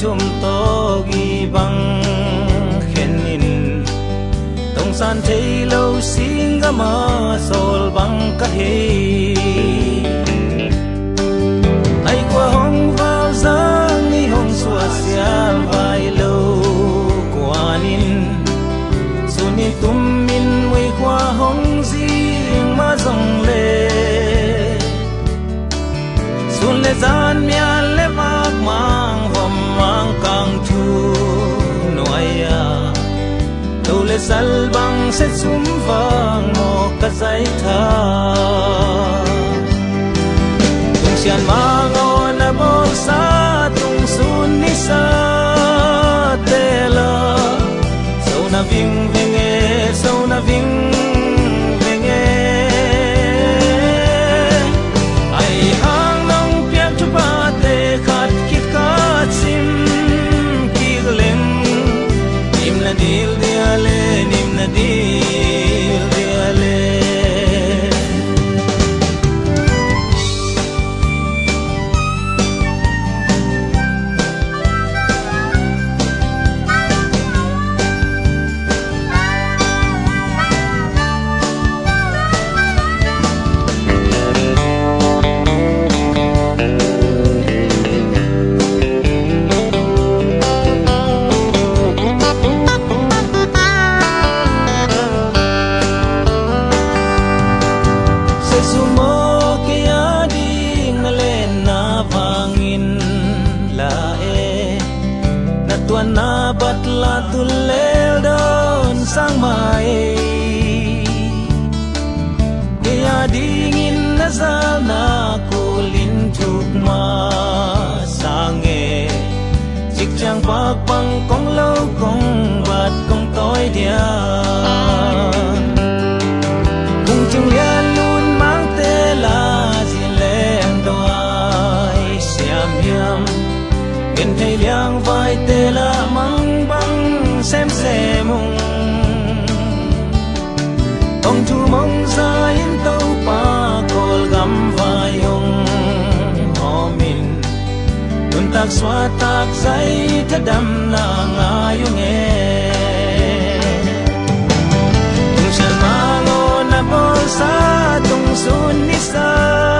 thum to gi bang khen in tong san thei lo singa ma sol bang ka he ai qua hong vào giang ni hong xua xial vai lo quanin suni tum min mui qua hong riêng ma dòng lệ sun le zan mia le mak mang hom mang kang thu noaya đâu le sal bang se sum vang mo ka zai tha tung sian mang on a bol sa tung sun ni sa te la so na ving ving e so na ving ving e ai hang nong pian chu pa te khat kit ka sim ki leng nim na dil dia le nim na dil dia le na batla tulel don sang mai kaya dingin na sana kulin thuk ma sange chik chang pak pang kong lâu kong bat kong toi dia kung chung lian lun mang te la zin leng doai siam yam gen thei liang vai te la mang băng xem xe mong ông thu mong ra in tàu pa col gam vai ông ho min nun tak xóa tak dây thắt đâm na ngayo nghe tung san mang on na bol sa tung sun ni sa